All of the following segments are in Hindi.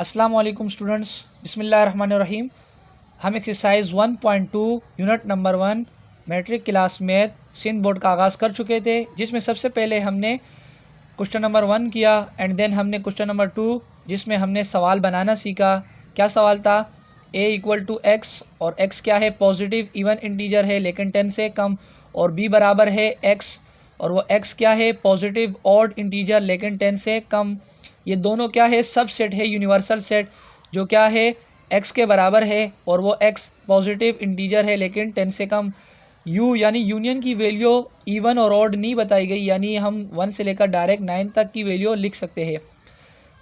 अस्सलाम वालेकुम स्टूडेंट्स, बिस्मिल्लाहिर्रहमानिर्रहीम। हम exercise 1.2 unit number 1 matric class math Sindh board का आगाज़ कर चुके थे, जिसमें सबसे पहले हमने क्वेश्चन नंबर 1 किया एंड देन हमने क्वेश्चन नंबर 2 जिसमें हमने सवाल बनाना सीखा। क्या सवाल था? a इक्वल टू एक्स, और x क्या है? पॉजिटिव इवन इंटीजर है लेकिन 10 से कम, और b बराबर है x, और वो x क्या है? पॉजिटिव ऑड इंटीजर लेकिन 10 से कम। ये दोनों क्या है? सब सेट है, यूनिवर्सल सेट, जो क्या है? x के बराबर है, और वो x पॉजिटिव इंटीजर है लेकिन 10 से कम। u यानी यूनियन की वैल्यू इवन और ऑड नहीं बताई गई, यानी हम 1 से लेकर डायरेक्ट 9 तक की वैल्यू लिख सकते हैं।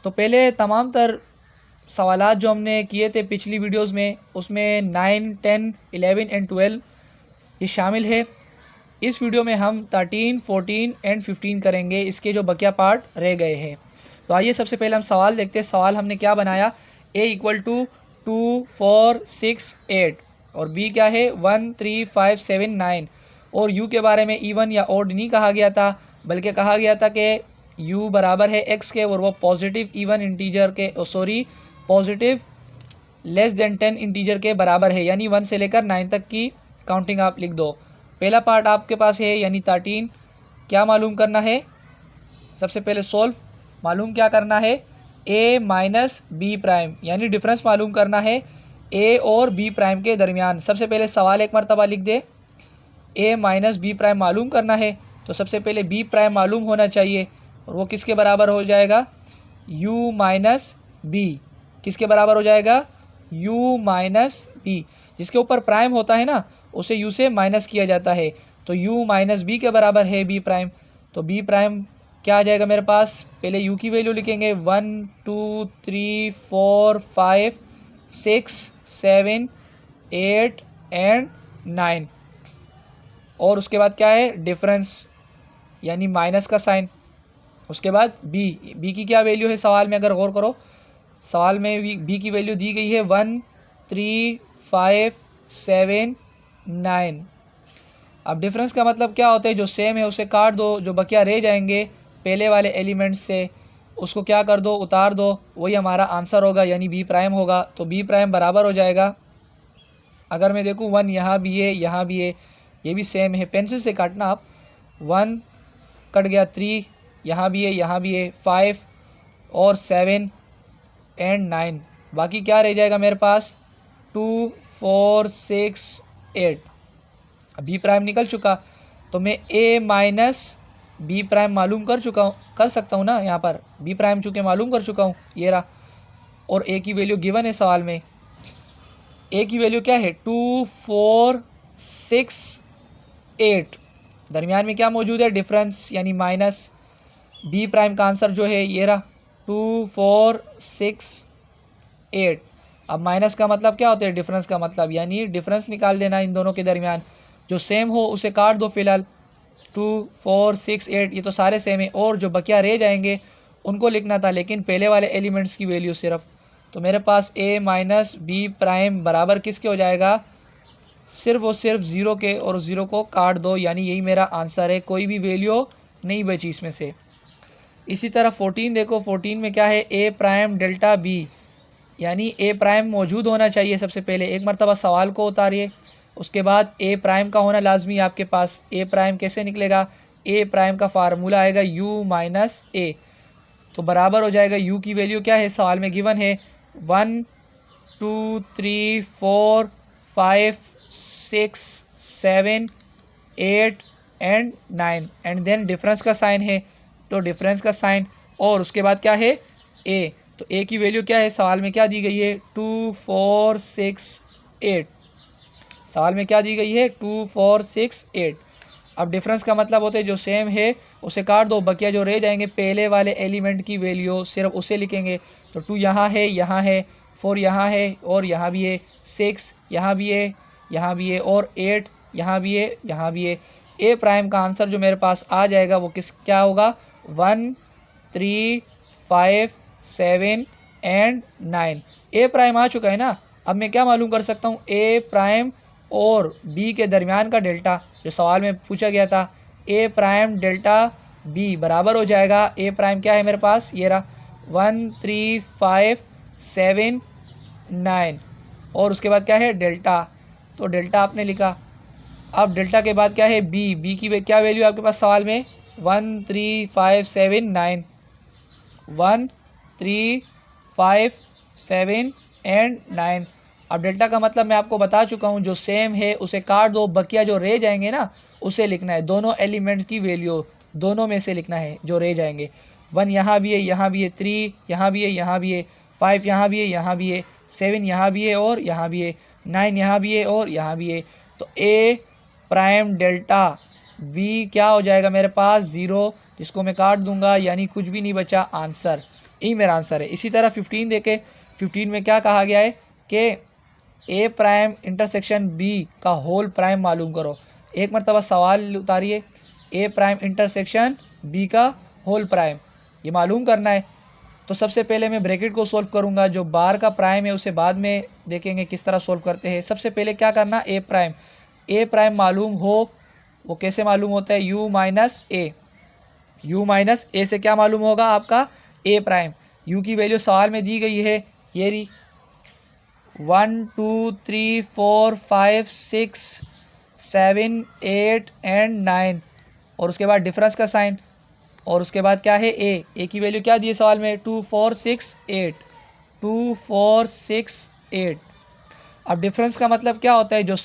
तो पहले तमाम तर सवालात जो हमने किए थे पिछली वीडियोस में, उसमें 9, 10, 11 एंड 12 ये शामिल है। इस वीडियो में हम 13, 14 एंड 15 करेंगे, इसके जो बकिया पार्ट रह गए हैं। तो आइए सबसे पहले हम सवाल देखते हैं। सवाल हमने क्या बनाया? a इक्वल टू 2, 4, 6, 8, और b क्या है? 1, 3, 5, 7, 9। और u के बारे में इवन या ऑड नहीं कहा गया था, बल्कि कहा गया था कि u बराबर है x के, और वो पॉजिटिव इवन इंटीजर के, पॉजिटिव लेस देन 10 इंटीजर के बराबर है, यानी 1 से लेकर 9 तक की काउंटिंग आप लिख दो। पहला पार्ट आपके पास है यानी 13। क्या मालूम करना है? सबसे पहले सोल्व मालूम क्या करना है? a माइनस बी प्राइम, यानी डिफरेंस मालूम करना है a और b प्राइम के दरमियान। सबसे पहले सवाल एक मरतबा लिख दे, a माइनस बी प्राइम मालूम करना है, तो सबसे पहले b प्राइम मालूम होना चाहिए, और वो किसके बराबर हो जाएगा? u minus B. किसके बराबर हो जाएगा? u minus B. जिसके ऊपर प्राइम होता है ना, उसे u से माइनस किया जाता है, तो u माइनस बी के बराबर है b प्राइम। तो b प्राइम क्या आ जाएगा मेरे पास? पहले u की वैल्यू लिखेंगे 1, 2, 3, 4, 5, 6, 7, 8 एंड 9, और उसके बाद क्या है? डिफरेंस यानी माइनस का साइन। उसके बाद b की क्या वैल्यू है सवाल में? अगर गौर करो, सवाल में b की वैल्यू दी गई है 1, 3, 5, 7, 9। अब डिफरेंस का मतलब क्या होता है? जो सेम है उसे काट दो, जो बकिया रह जाएंगे पहले वाले एलिमेंट से उसको क्या कर दो? उतार दो, वही हमारा आंसर होगा, यानी b प्राइम होगा। तो b प्राइम बराबर हो जाएगा, अगर मैं देखूँ 1 यहाँ भी है, यहाँ भी है, ये भी सेम है, पेंसिल से काटना आप। 1 कट गया, 3 यहाँ भी है, यहाँ भी है, 5 और 7 एंड 9। बाकी क्या रह जाएगा मेरे पास? 2, 4, 6, 8। बी प्राइम निकल चुका, तो मैं a माइनस बी प्राइम मालूम कर सकता हूँ ना। यहाँ पर b प्राइम चूँकि मालूम कर चुका हूँ, ये रहा, और a की वैल्यू गिवन है सवाल में। a की वैल्यू क्या है? 2, 4, 6, 8। दरमियान में क्या मौजूद है? डिफरेंस यानी माइनस। b प्राइम का आंसर जो है ये रहा, 2, 4, 6, 8। अब माइनस का मतलब क्या होता है? डिफरेंस का मतलब, यानी डिफरेंस निकाल देना इन दोनों के दरमियान। जो सेम हो उसे काट दो फिलहाल। 2, 4, 6, 8 ये तो सारे सेम है, और जो बकिया रह जाएंगे उनको लिखना था, लेकिन पहले वाले एलिमेंट्स की वैल्यू सिर्फ। तो मेरे पास a माइनस बी प्राइम बराबर किसके हो जाएगा? सिर्फ और सिर्फ 0 के, और 0 को काट दो, यानी यही मेरा आंसर है, कोई भी वैल्यू नहीं बची इसमें से। इसी तरह 14 देखो, 14 में क्या है? a प्राइम डेल्टा b, यानी a प्राइम मौजूद होना चाहिए। सबसे पहले एक मरतबा सवाल को उतारिए, उसके बाद a प्राइम का होना लाजमी है आपके पास। a प्राइम कैसे निकलेगा? a प्राइम का फार्मूला आएगा u माइनस a, तो बराबर हो जाएगा, u की वैल्यू क्या है सवाल में गिवन है? 1, 2, 3, 4, 5, 6, 7, 8 एंड 9, एंड देन डिफरेंस का साइन है, तो डिफरेंस का साइन, और उसके बाद क्या है? a। तो a की वैल्यू क्या है सवाल में? क्या दी गई है? 2, 4, 6, 8। सवाल में क्या दी गई है? 2, 4, 6, 8। अब डिफरेंस का मतलब होता है जो सेम है उसे काट दो, बकिया जो रह जाएंगे पहले वाले एलिमेंट की वैल्यू सिर्फ उसे लिखेंगे। तो 2 यहाँ है, यहाँ है, 4 यहाँ है, और यहाँ भी है, 6 यहाँ भी है, यहाँ भी है, और 8 यहाँ भी है, यहाँ भी है। a प्राइम का आंसर जो मेरे पास आ जाएगा वो क्या होगा? 1, 3, 5, 7 एंड 9। a प्राइम आ चुका है ना। अब मैं क्या मालूम कर सकता हूँ? a प्राइम और b के दरमियान का डेल्टा, जो सवाल में पूछा गया था, a प्राइम डेल्टा b बराबर हो जाएगा, a प्राइम क्या है मेरे पास? ये रहा, 1, 3, 5, 7 9 और उसके बाद क्या है डेल्टा, तो डेल्टा आपने लिखा। अब डेल्टा के बाद क्या है बी की क्या वैल्यू आपके पास सवाल में 1 3 5 7 9 1 3 5 7 एंड 9। अब डेल्टा का मतलब मैं आपको बता चुका हूँ, जो सेम है उसे काट दो, बकिया जो रह जाएंगे ना उसे लिखना है, दोनों एलिमेंट्स की वैल्यू दोनों में से लिखना है जो रह जाएंगे। 1 यहाँ भी है, यहाँ भी है, 3 यहाँ भी है, यहाँ भी है, 5 यहाँ भी है, यहाँ भी है, 7 यहाँ भी है और यहाँ भी है, 9 यहाँ भी है और यहाँ भी है। तो ए प्राइम डेल्टा बी क्या हो जाएगा मेरे पास 0, जिसको मैं काट दूंगा, यानी कुछ भी नहीं बचा, आंसर यही मेरा आंसर है। इसी तरह 15 देखे, 15 में क्या कहा गया है कि ए प्राइम इंटरसेक्शन बी का होल प्राइम मालूम करो। एक मरतबा सवाल उतारिए, ए प्राइम इंटरसेक्शन बी का होल प्राइम ये मालूम करना है। तो सबसे पहले मैं ब्रैकेट को सोल्व करूंगा, जो बार का प्राइम है उसे बाद में देखेंगे किस तरह सोल्व करते हैं। सबसे पहले क्या करना, ए प्राइम मालूम हो, वो कैसे मालूम होता है, यू माइनस ए से क्या मालूम होगा आपका ए प्राइम। यू की वैल्यू सवाल में दी गई है, ये रही 1 2 3 4 5 6 7 8 एंड 9 और उसके बाद डिफरेंस का साइन और उसके बाद क्या है ए की वैल्यू क्या दी है सवाल में 2 4 6 8। अब डिफरेंस का मतलब क्या होता है, जो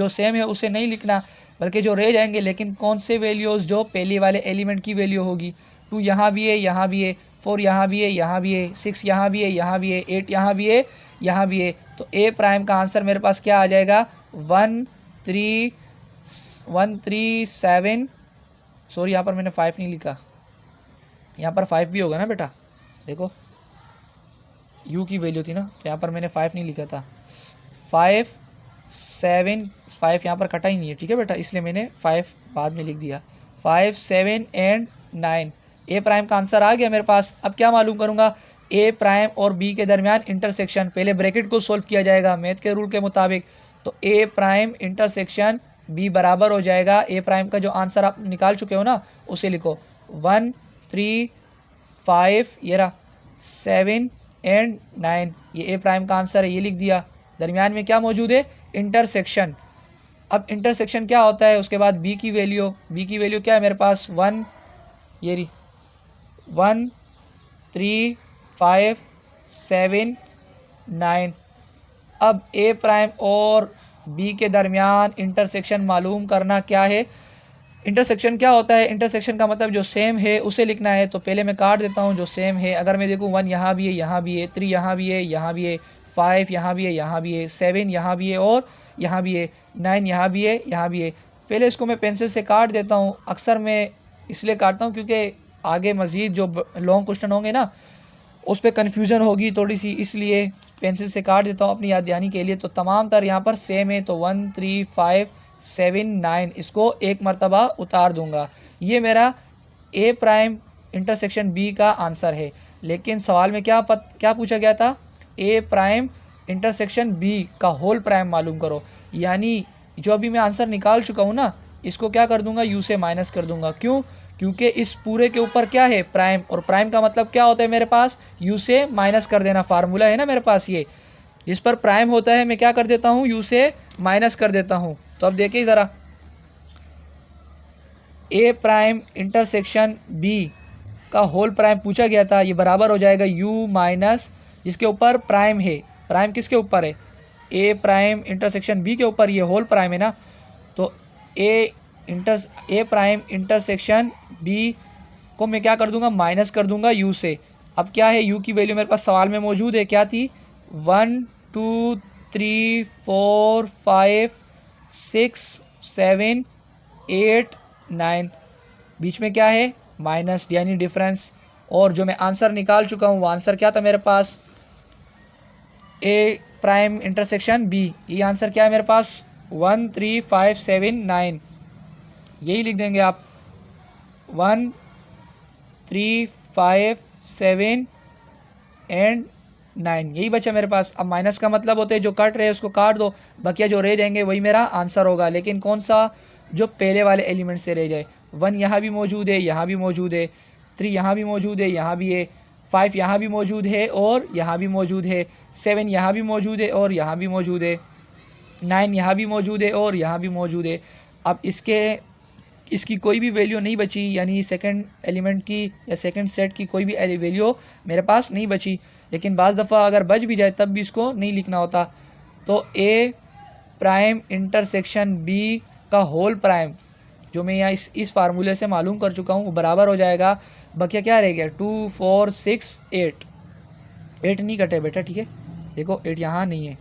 सेम है उसे नहीं लिखना, बल्कि जो रह जाएंगे, लेकिन कौन से वैल्यूज़, जो पहले वाले एलिमेंट की वैल्यू होगी। 2 यहाँ भी है, यहाँ भी है, 4 यहाँ भी है, यहाँ भी है, 6 यहाँ भी है, यहाँ भी है, 8 यहाँ भी है, यहाँ भी है। तो ए प्राइम का आंसर मेरे पास क्या आ जाएगा 1 3 7। सॉरी यहाँ पर मैंने 5 नहीं लिखा, यहाँ पर 5 भी होगा ना बेटा, देखो यू की वैल्यू थी ना, तो यहाँ पर मैंने 5 नहीं लिखा था। 5 यहाँ पर कटा ही नहीं है, ठीक है बेटा, इसलिए मैंने 5 बाद में लिख दिया। 5 7 एंड 9 ए प्राइम का आंसर आ गया मेरे पास। अब क्या मालूम करूँगा, ए प्राइम और बी के दरमियान इंटरसेक्शन। पहले ब्रैकेट को सोल्व किया जाएगा मैथ के रूल के मुताबिक, तो ए प्राइम इंटरसेक्शन बी बराबर हो जाएगा, ए प्राइम का जो आंसर आप निकाल चुके हो ना उसे लिखो 1 3 5 ये रहा 7 एंड 9, ये ए प्राइम का आंसर है, ये लिख दिया। दरमियान में क्या मौजूद है, इंटरसेक्शन। अब इंटरसेक्शन क्या होता है, उसके बाद बी की वैल्यू क्या है मेरे पास 1, ये रही 1 3 5 7 9। अब ए प्राइम और बी के दरमियान इंटरसेक्शन मालूम करना क्या है। इंटरसेक्शन क्या होता है, इंटरसेक्शन का मतलब जो सेम है उसे लिखना है। तो पहले मैं काट देता हूँ जो सेम है। अगर मैं देखूँ 1 यहाँ भी है, यहाँ भी है, 3 यहाँ भी है, यहाँ भी है, 5 यहाँ भी है, यहाँ भी है, 7 यहाँ भी है और यहाँ भी है, 9 यहाँ भी है, यहाँ भी है। पहले इसको मैं पेंसिल से काट देता हूँ। अक्सर मैं इसलिए काटता हूँ क्योंकि आगे मज़ीद जो लॉन्ग क्वेश्चन होंगे ना उस पर कन्फ्यूज़न होगी थोड़ी सी, इसलिए पेंसिल से काट देता हूँ अपनी याद दहानी के लिए। तो तमाम तर यहाँ पर सेम है, तो 1 3 5 7 9 इसको एक मरतबा उतार दूंगा। ये मेरा ए प्राइम इंटरसेक्शन बी का आंसर है। लेकिन सवाल में क्या पूछा गया था, ए प्राइम इंटरसेक्शन बी का होल प्राइम मालूम करो। यानी जो अभी मैं आंसर निकाल चुका हूँ ना, इसको क्या कर दूंगा, यू से माइनस कर दूंगा। क्यों, क्योंकि इस पूरे के ऊपर क्या है, प्राइम, और प्राइम का मतलब क्या होता है मेरे पास, यू से माइनस कर देना। फार्मूला है ना मेरे पास, ये जिस पर प्राइम होता है मैं क्या कर देता हूँ, यू से माइनस कर देता हूँ। तो अब देखिए ज़रा, ए प्राइम इंटरसेक्शन बी का होल प्राइम पूछा गया था, ये बराबर हो जाएगा यू माइनस जिसके ऊपर प्राइम है। प्राइम किसके ऊपर है, ए प्राइम इंटरसेक्शन बी के ऊपर, ये होल प्राइम है ना। तो ए प्राइम इंटरसेक्शन बी को मैं क्या कर दूंगा, माइनस कर दूंगा यू से। अब क्या है, यू की वैल्यू मेरे पास सवाल में मौजूद है, क्या थी 1 2 3 4 5 6 7 8 9, बीच में क्या है माइनस, यानी डिफरेंस। और जो मैं आंसर निकाल चुका हूँ वो आंसर क्या था मेरे पास, ए प्राइम इंटरसेक्शन बी। ये आंसर क्या है मेरे पास 1 3 5 7 9, यही लिख देंगे आप 1 3 5 7 एंड 9, यही बचा मेरे पास। अब माइनस का मतलब होता है जो कट रहे उसको काट दो, बकिया जो रह जाएंगे वही मेरा आंसर होगा। लेकिन कौन सा, जो पहले वाले एलिमेंट से रह जाए। 1 यहाँ भी मौजूद है, यहाँ भी मौजूद है, 3 यहाँ भी मौजूद है, यहाँ भी है, 5 यहाँ भी मौजूद है और यहाँ भी मौजूद है, 7 यहाँ भी मौजूद है और यहाँ भी मौजूद है, 9 यहाँ भी मौजूद है और यहाँ भी मौजूद है। अब इसकी कोई भी वैल्यू नहीं बची, यानी सेकंड एलिमेंट की या सेकंड सेट की कोई भी वैल्यू मेरे पास नहीं बची। लेकिन बाज़ दफ़ा अगर बच भी जाए तब भी इसको नहीं लिखना होता। तो ए प्राइम इंटरसेक्शन बी का होल प्राइम जो मैं यहाँ इस फार्मूले से मालूम कर चुका हूँ, वो बराबर हो जाएगा, बकिया क्या रह गया 2 4 6 8। 8 नहीं कटे बेटा, ठीक है, देखो 8 यहाँ नहीं है,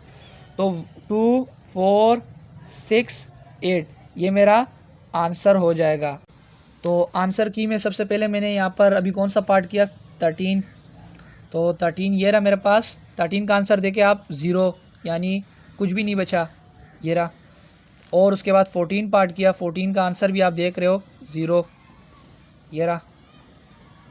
तो 2 4 6 8 ये मेरा आंसर हो जाएगा। तो आंसर की में सबसे पहले मैंने यहाँ पर अभी कौन सा पार्ट किया, 13, तो 13 ये रहा मेरे पास। 13 का आंसर देके आप 0, यानी कुछ भी नहीं बचा, ये रहा। और उसके बाद 14 पार्ट किया, 14 का आंसर भी आप देख रहे हो 0, ये रहा।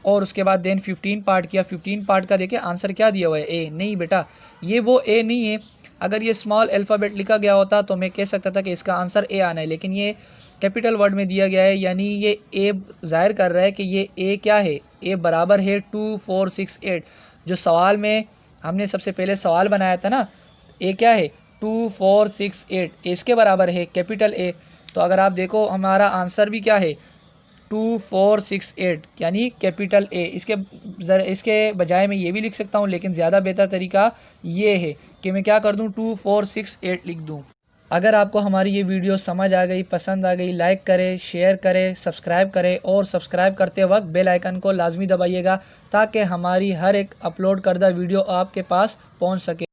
और उसके बाद देन 15 पार्ट किया, 15 पार्ट का देखिए आंसर क्या दिया हुआ है, ए। नहीं बेटा, ये वो ए नहीं है। अगर ये स्मॉल अल्फ़ाबेट लिखा गया होता तो मैं कह सकता था कि इसका आंसर ए आना है, लेकिन ये कैपिटल वर्ड में दिया गया है, यानी ये ए ज़ाहिर कर रहा है कि ये ए क्या है, ए बराबर है 2 4 6 8। जो सवाल में हमने सबसे पहले सवाल बनाया था ना, ए क्या है 2 4 6 8, इसके बराबर है कैपिटल ए। तो अगर आप देखो हमारा आंसर भी क्या है 2 4 6 8, यानी कैपिटल ए। इसके बजाय मैं ये भी लिख सकता हूँ, लेकिन ज़्यादा बेहतर तरीका ये है कि मैं क्या कर दूँ 2 4 6 8 लिख दूँ। अगर आपको हमारी ये वीडियो समझ आ गई, पसंद आ गई, लाइक करें, शेयर करें, सब्सक्राइब करें, और सब्सक्राइब करते वक्त बेल आइकन को लाजमी दबाइएगा ताकि हमारी हर एक अपलोड करदा वीडियो आपके पास पहुंच सके।